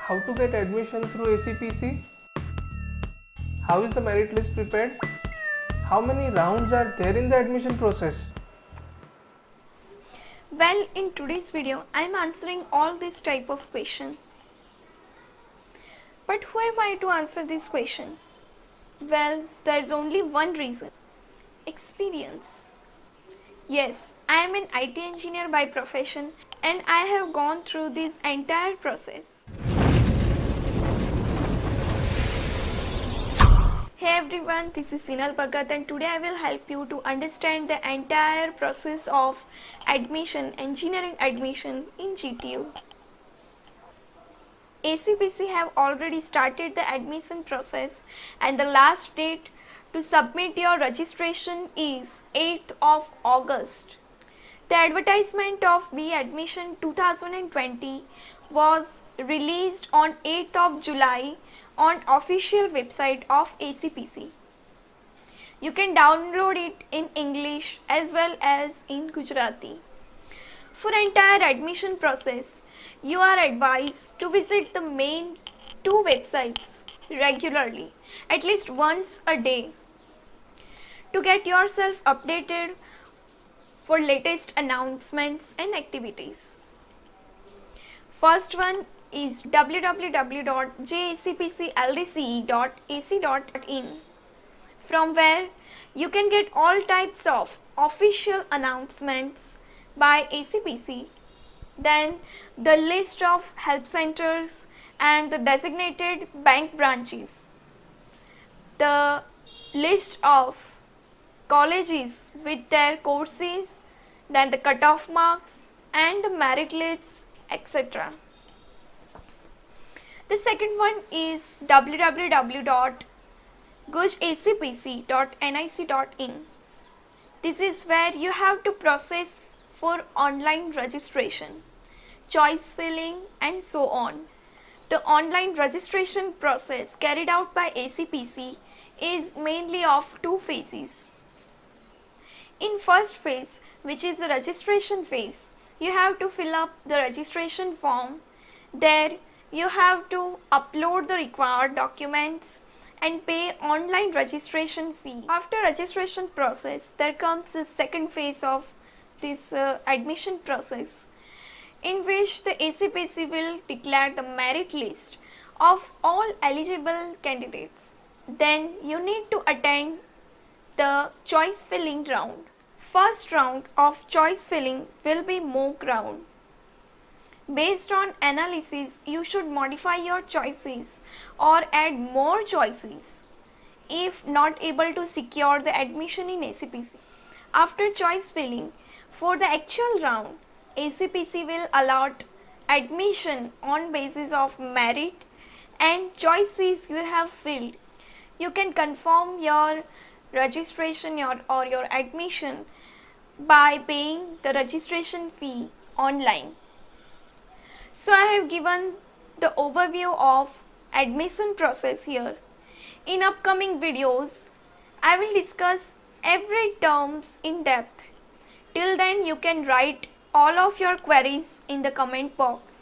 How to get admission through ACPC? How is the merit list prepared? How many rounds are there in the admission process? Well, in today's video, I am answering all this type of question. But who am I to answer this question? Well, there is only one reason. Experience. Yes, I am an IT engineer by profession and I have gone through this entire process. Hey everyone, this is Sinal Bhagat and today I will help you to understand the entire process of engineering admission in GTU. ACPC have already started the admission process and the last date to submit your registration is 8th of August. The advertisement of B Admission 2020 was released on 8th of July on official website of ACPC. You can download it in English as well as in Gujarati. For entire admission process, you are advised to visit the main two websites regularly, at least once a day, to get yourself updated for latest announcements and activities. First one is www.jacpcldce.ac.in, from where you can get all types of official announcements by ACPC, then the list of help centers and the designated bank branches, the list of colleges with their courses, then the cutoff marks and the merit lists, etc. The second one is www.gujacpc.nic.in. This is where you have to process for online registration, choice filling and so on. The online registration process carried out by ACPC is mainly of two phases. In first phase, which is the registration phase, you have to fill up the registration form. There you have to upload the required documents and pay online registration fee. After registration process, there comes the second phase of this admission process, in which the ACPC will declare the merit list of all eligible candidates. Then you need to attend the choice filling round. First round of choice filling will be mock round. Based on analysis, you should modify your choices or add more choices if not able to secure the admission in ACPC. After choice filling, for the actual round, ACPC will allot admission on basis of merit and choices you have filled. You can confirm your registration or your admission by paying the registration fee online. So I have given the overview of admission process here. In upcoming videos, I will discuss every terms in depth. Till then, you can write all of your queries in the comment box.